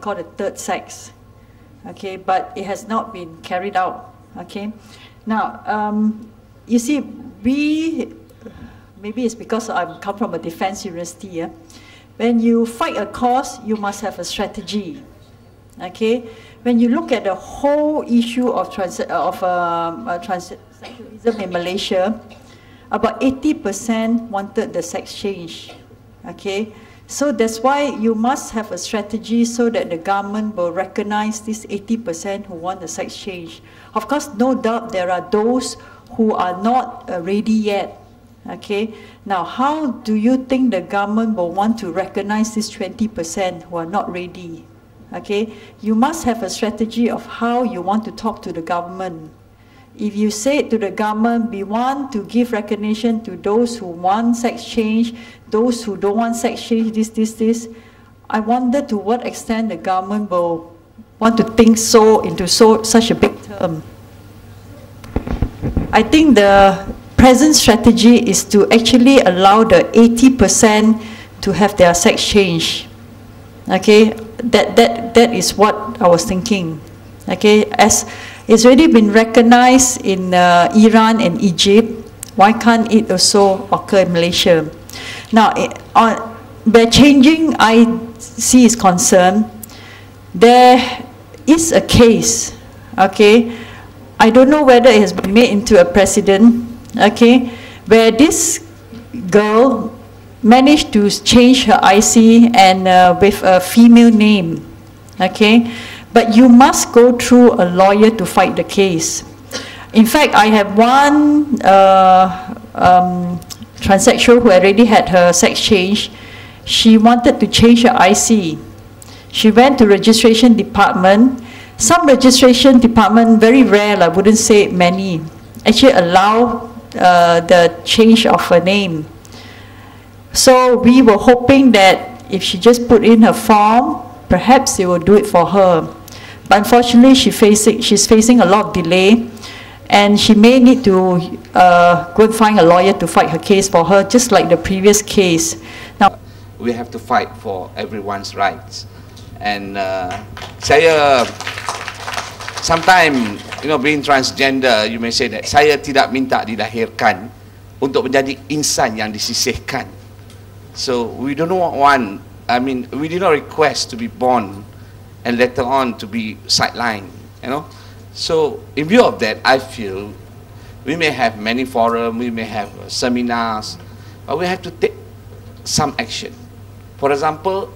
call the third sex. Okay, but it has not been carried out. Okay, now you see, maybe it's because I come from a defense university. Yeah? When you fight a cause, you must have a strategy. Okay, when you look at the whole issue of transsexualism in Malaysia, about 80% wanted the sex change. Okay, so that's why you must have a strategy so that the government will recognize this 80% who want the sex change. Of course, no doubt there are those who are not ready yet. Okay, now how do you think the government will want to recognize this 20% who are not ready? Okay, you must have a strategy of how you want to talk to the government. If you say to the government, we want to give recognition to those who want sex change, those who don't want sex change, this, I wonder to what extent the government will want to think into such a big term. I think the present strategy is to actually allow the 80% to have their sex change. Okay, that is what I was thinking. Okay, as it's already been recognized in Iran and Egypt, why can't it also occur in Malaysia? Now, where changing IC is concerned, there is a case, okay, I don't know whether it has been made into a precedent, okay, where this girl managed to change her IC and with a female name, okay, but you must go through a lawyer to fight the case. In fact, I have one transsexual who already had her sex change. She wanted to change her IC. She went to registration department. Some registration department, very rare, I wouldn't say many, actually allow the change of her name. So we were hoping that if she just put in her form, perhaps they will do it for her. But unfortunately, she's facing a lot of delay, and she may need to go and find a lawyer to fight her case for her, just like the previous case. Now, we have to fight for everyone's rights. And saya, sometimes, being transgender, you may say that saya tidak minta dilahirkan untuk menjadi insan yang disisihkan. So we do not want, we did not request to be born and later on to be sidelined, So in view of that, I feel we may have many forums, we may have seminars, but we have to take some action. For example,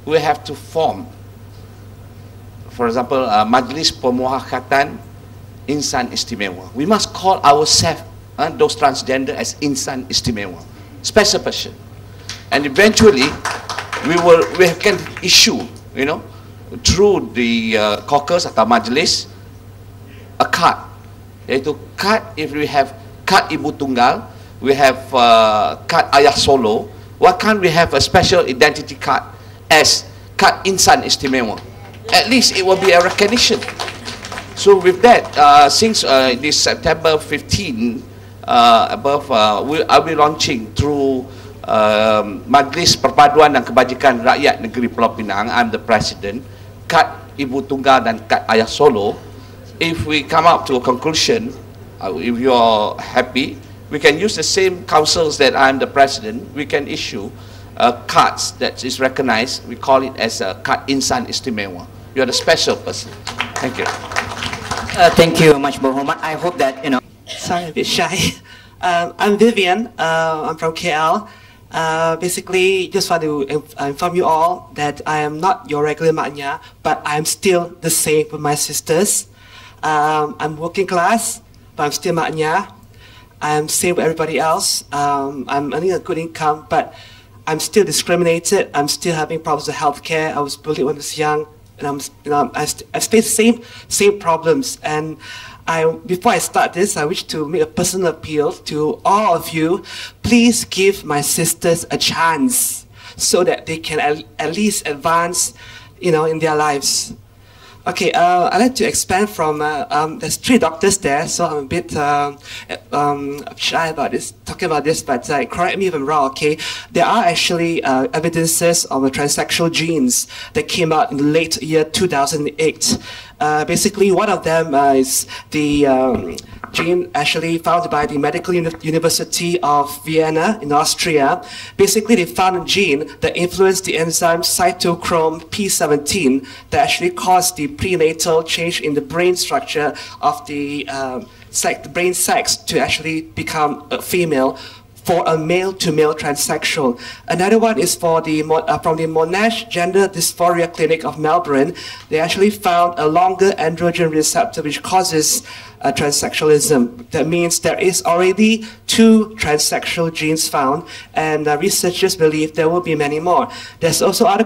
we have to form, for example, Majlis Pemuafakatan Insan Istimewa. We must call ourselves, those transgender, as Insan Istimewa, special person. And eventually, we can issue, through the caucus atau majlis, a card. Iaitu card, if we have card Ibu Tunggal, we have card Ayah Solo, why can't we have a special identity card as card Insan Istimewa? At least it will be a recognition. So with that, since this September 15, I'll be launching through Majlis Perpaduan dan Kebajikan Rakyat Negeri Pulau Pinang. I'm the president. Kad Ibu Tunggal dan Kad Ayah Solo. If we come up to a conclusion, if you're happy, we can use the same councils that I'm the president. We can issue cards that is recognized. We call it as a Kad Insan Istimewa. You're the special person. Thank you. Thank you much, Muhammad. I hope that, Sorry, a bit shy. I'm Vivian. I'm from KL. Basically, just want to inform you all that I am not your regular maknya, but I'm still the same with my sisters. I'm working class, but I'm still maknya. I'm same with everybody else. I'm earning a good income, but I'm still discriminated. I'm still having problems with healthcare. I was bullied when I was young, and I face the same problems. And before I start this, I wish to make a personal appeal to all of you. Please give my sisters a chance so that they can at least advance, in their lives. Okay, I'd like to expand from, there's 3 doctors there, so I'm a bit shy about this, talking about this, but correct me if I'm wrong, okay? There are actually evidences of transsexual genes that came out in the late year 2008. Basically, one of them is the gene actually found by the Medical University of Vienna in Austria. Basically, they found a gene that influenced the enzyme cytochrome P17 that actually caused the prenatal change in the brain structure of the brain sex to actually become a female for a male-to-male transsexual. Another one is for the from the Monash Gender Dysphoria Clinic of Melbourne. They actually found a longer androgen receptor which causes transsexualism. That means there is already 2 transsexual genes found, and researchers believe there will be many more. There are also other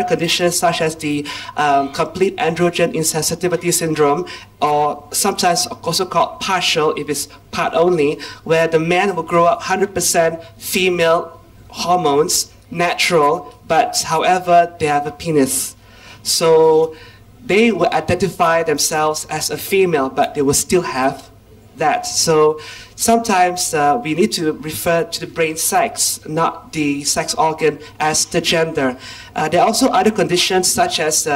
conditions such as the complete androgen insensitivity syndrome, or sometimes also called partial, if it's part only, where the man will grow up 100% female hormones, natural, but however they have a penis. So they will identify themselves as a female, but they will still have that. So sometimes we need to refer to the brain sex, not the sex organ, as the gender. There are also other conditions such as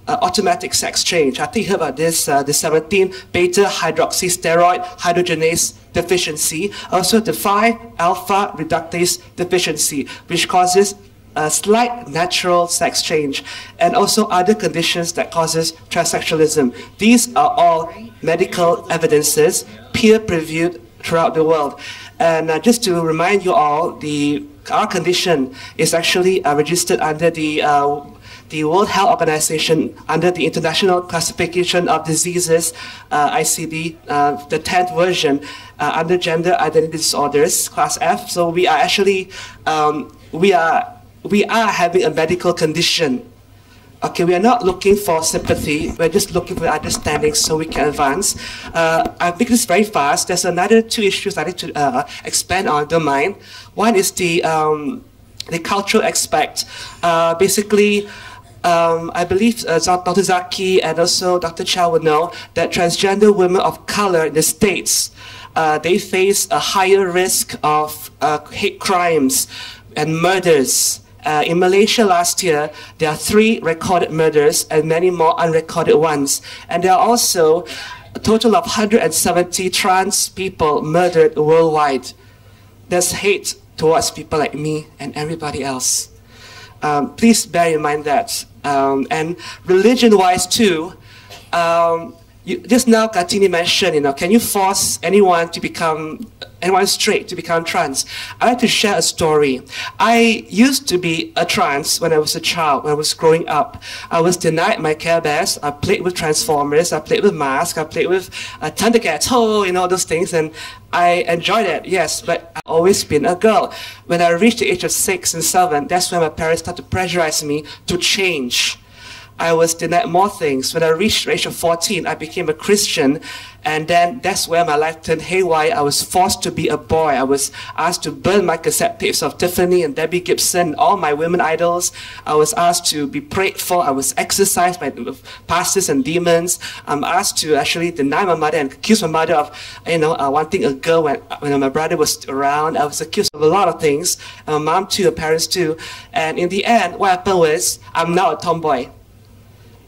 automatic sex change. I think you heard about this, the 17-beta hydroxysteroid hydrogenase deficiency, also the 5-alpha reductase deficiency, which causes a slight natural sex change, and also other conditions that causes transsexualism. These are all medical evidences, peer-reviewed throughout the world. And just to remind you all, our condition is actually registered under the World Health Organization, under the International Classification of Diseases, ICD, the 10th version, under Gender Identity Disorders, Class F. So we are actually, we are having a medical condition. Okay, we are not looking for sympathy, we're just looking for understanding so we can advance. I'll make this very fast. There's another 2 issues I need to expand on, don't mind. One is the cultural aspect. Basically, I believe Dr. Zaki and also Dr. Chow would know that transgender women of color in the States, they face a higher risk of hate crimes and murders. In Malaysia last year, there are 3 recorded murders and many more unrecorded ones. And there are also a total of 170 trans people murdered worldwide. There's hate towards people like me and everybody else. Please bear in mind that. And religion-wise too, just now Kartini mentioned, can you force anyone straight to become trans? I like to share a story. I used to be a trans when I was a child, when I was growing up. I was denied my Care Bears. I played with Transformers. I played with Mask. I played with Thundercats, all those things, and I enjoyed it, yes, but I've always been a girl. When I reached the age of 6 and 7, that's when my parents started to pressurize me to change. I was denied more things. When I reached the age of 14, I became a Christian, and then that's where my life turned haywire. I was forced to be a boy. I was asked to burn my cassette tapes of Tiffany and Debbie Gibson, all my women idols. I was asked to be prayed for. I was exorcised by pastors and demons. I'm asked to actually deny my mother and accuse my mother of, wanting a girl when my brother was around. I was accused of a lot of things, and my mom too, her parents too. And in the end, what happened was, I'm now a tomboy.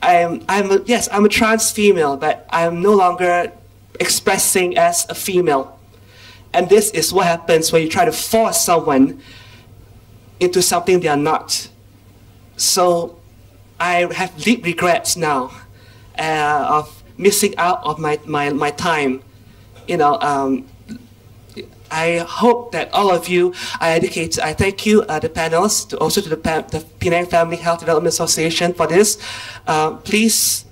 I'm a trans female, but I'm no longer expressing as a female. And this is what happens when you try to force someone into something they are not. So I have deep regrets now of missing out of my time. I hope that all of you are educated. I thank you, the panels, also to the Penang Family Health Development Association for this. Please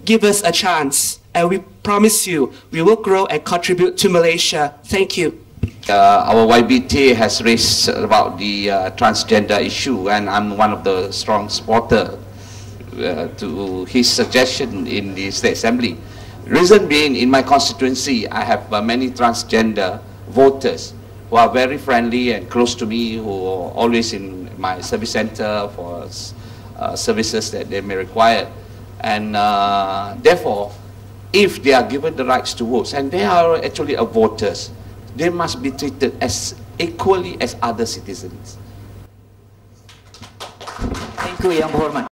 give us a chance, and we promise you we will grow and contribute to Malaysia. Thank you. Our YBT has raised about the transgender issue, and I'm one of the strong supporters to his suggestion in the State Assembly. Reason being, in my constituency, I have many transgender voters who are very friendly and close to me, who are always in my service center for services that they may require. And therefore, if they are given the rights to vote, and they are actually a voters, they must be treated as equally as other citizens. Thank you, Yang Berhormat.